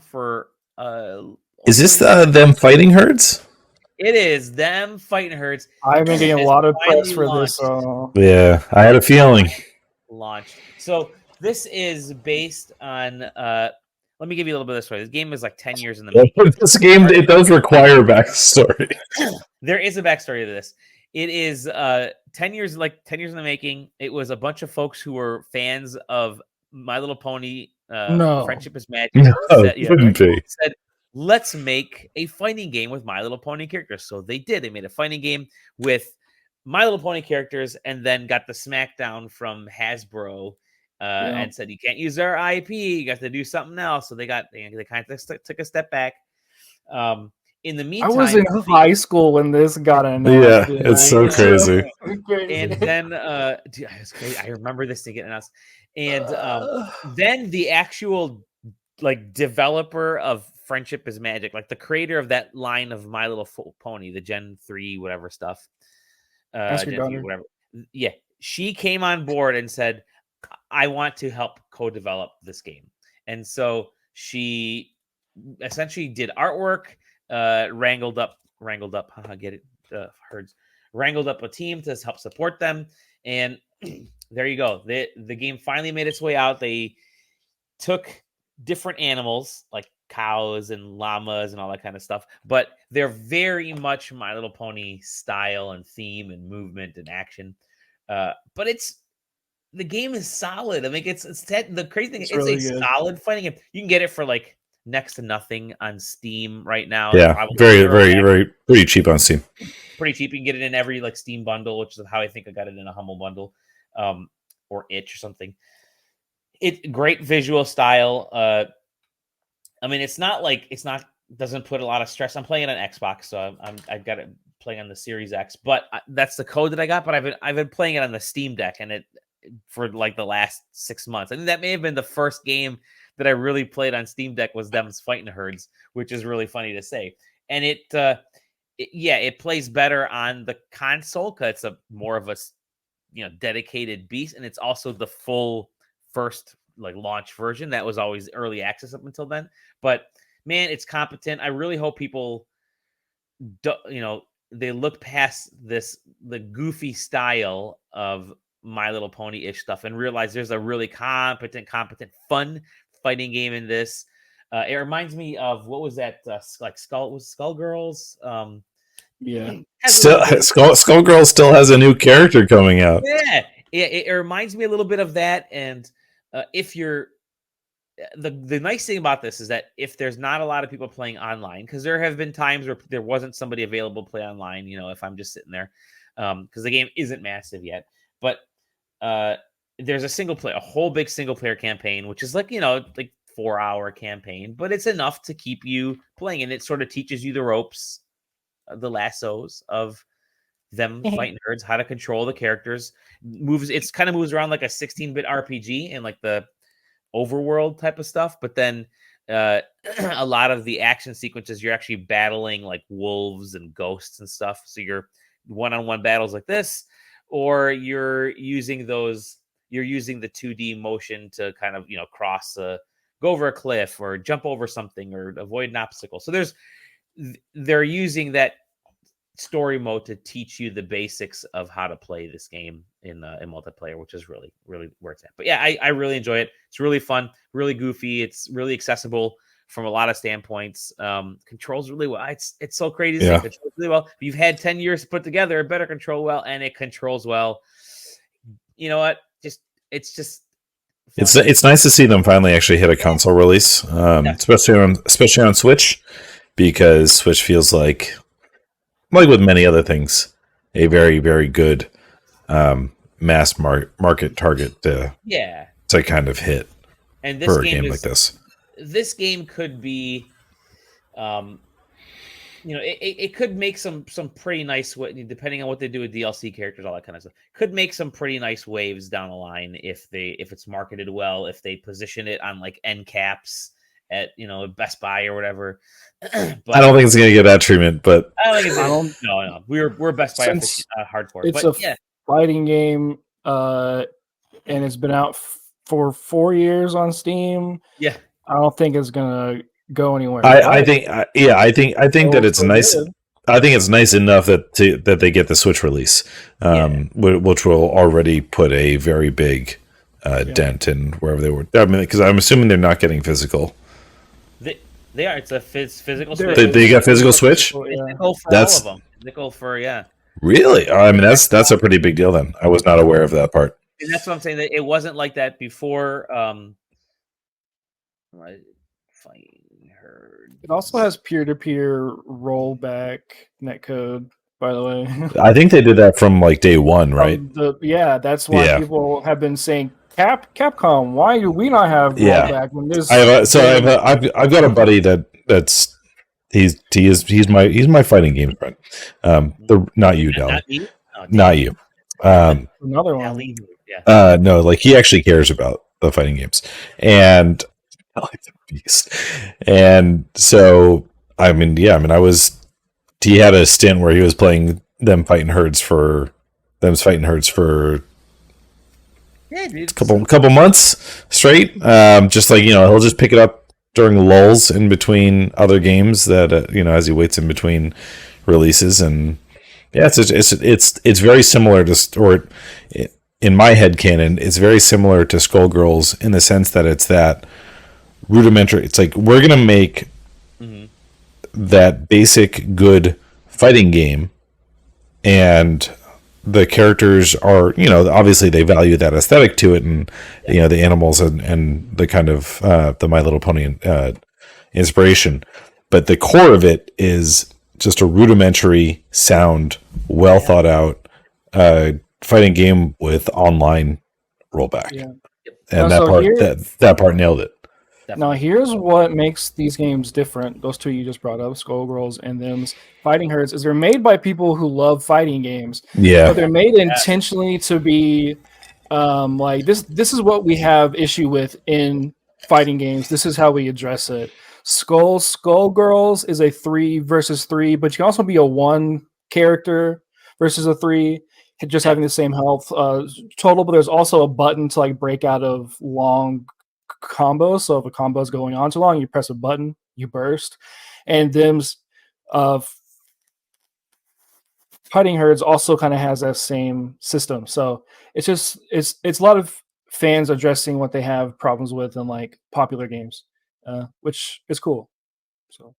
for Is this them Fighting Herds? It is them Fightin Herds. I've been getting a lot of press for this. Yeah, I had a feeling. Launched. So this is based on. Let me give you a little bit of this story. This game is like 10 years in the making. This game, it does require a backstory. There is a backstory to this. It is 10 years in the making. It was a bunch of folks who were fans of My Little Pony. Friendship is Magic. No, said, let's make a fighting game with My Little Pony characters. So they did. They made a fighting game with My Little Pony characters, and then got the smackdown from Hasbro and said, you can't use our IP. You got to do something else. So they kind of took a step back. In the meantime, I was in high school when this got announced. Yeah, it's so crazy. And then, dude, it's crazy. I remember this thing getting announced. And then the actual developer of Friendship is Magic, like the creator of that line of My Little Pony, the Gen 3 whatever stuff. Gen 3, whatever. Yeah, she came on board and said, I want to help co-develop this game. And so she essentially did artwork, wrangled up, Herds, wrangled up a team to help support them, and there you go. The game finally made its way out. They took different animals like cows and llamas and all that kind of stuff, but they're very much My Little Pony style and theme and movement and action. But the game is solid. I mean, the crazy thing is it's really a solid fighting game. You can get it for like next to nothing on Steam right now. Yeah, very pretty cheap on Steam. Pretty cheap. You can get it in every Steam bundle, which is how I think I got it in a Humble bundle, or Itch or something. Great visual style. I mean, doesn't put a lot of stress. I'm playing it on Xbox, so I've got it playing on the Series X. But that's the code that I got. But I've been playing it on the Steam Deck, and it for the last 6 months. I think that may have been the first game that I really played on Steam Deck was them's Fightin Herds, which is really funny to say. And it plays better on the console because it's more of a dedicated beast, and it's also the full first launch version that was always early access up until then. But man, it's competent. I really hope people they look past the goofy style of My Little Pony-ish stuff and realize there's a really competent, fun fighting game in this. It reminds me of what was that? Skullgirls. Yeah. Skullgirls still has a new character coming out. Yeah, it reminds me a little bit of that. And if you're the nice thing about this is that if there's not a lot of people playing online, because there have been times where there wasn't somebody available to play online, if I'm just sitting there, because the game isn't massive yet, but there's a whole big single player campaign, which is 4-hour campaign, but it's enough to keep you playing, and it sort of teaches you the ropes, the lassos of them Fightin Herds, how to control the characters. It kind of moves around like a 16-bit RPG and the overworld type of stuff, but then a lot of the action sequences you're actually battling wolves and ghosts and stuff. So you're one-on-one battles like this, or you're using the 2D motion to kind of go over a cliff or jump over something or avoid an obstacle. So they're using that story mode to teach you the basics of how to play this game in multiplayer, which is really, really where it's at. But yeah, I really enjoy it. It's really fun, really goofy. It's really accessible from a lot of standpoints. Controls really well. It's so crazy to say. Controls really well. If you've had 10 years to put together, it better control well, and it controls well. You know what? It's just fun. It's nice to see them finally actually hit a console release, especially on Switch, because Switch feels like with many other things, a very, very good mass market target to kind of hit and for a game like this. This game could be, it could make some pretty nice, depending on what they do with DLC characters, all that kind of stuff. Could make some pretty nice waves down the line if it's marketed well, if they position it on end caps at Best Buy or whatever. But I don't think it's going to get that treatment, but I don't think no. We're Best Buy hardcore. It's a fighting game, and it's been out for 4 years on Steam. Yeah, I don't think it's gonna go anywhere. I think that it's still nice. good. I think it's nice enough that they get the Switch release, which will already put a very big dent in wherever they were. I mean, because I'm assuming they're not getting physical. They are. It's a physical They're- Switch. They got physical Switch? Physical for That's- all of them. Physical for Really? I mean, that's a pretty big deal then. I was not aware of that part. And that's what I'm saying. That it wasn't like that before. Fightin Herds. It also has peer-to-peer rollback netcode, by the way. I think they did that from like day one, right? That's why people have been saying, Capcom, why do we not have rollback when this? I've got a buddy that's he's my fighting game friend. Not you, Dali. Not you. Another one. No, like he actually cares about the fighting games, and I like the beast. And so, he had a stint where he was playing Fightin Herds for a couple months straight. Just like, he'll just pick it up during lulls in between other games that as he waits in between releases. And yeah, it's very similar to, or in my head canon, it's very similar to Skullgirls in the sense that it's that rudimentary. It's like, we're gonna make that basic good fighting game, and the characters are, obviously they value that aesthetic to it, and the animals and the kind of the My Little Pony inspiration, but the core of it is just a rudimentary sound, well thought out fighting game with online rollback. And that part nailed it. Now, here's what makes these games different. Those two you just brought up, Skullgirls and them's Fightin Herds, is they're made by people who love fighting games. Yeah. But they're made intentionally to be like this. This is what we have issue with in fighting games. This is how we address it. Skullgirls is a 3 versus 3, but you can also be a 1 character versus a 3, just having the same health total. But there's also a button to like break out of long combos. So if a combo is going on too long, you press a button, you burst. And them's Fightin Herds also kind of has that same system. So it's a lot of fans addressing what they have problems with in like popular games, which is cool. So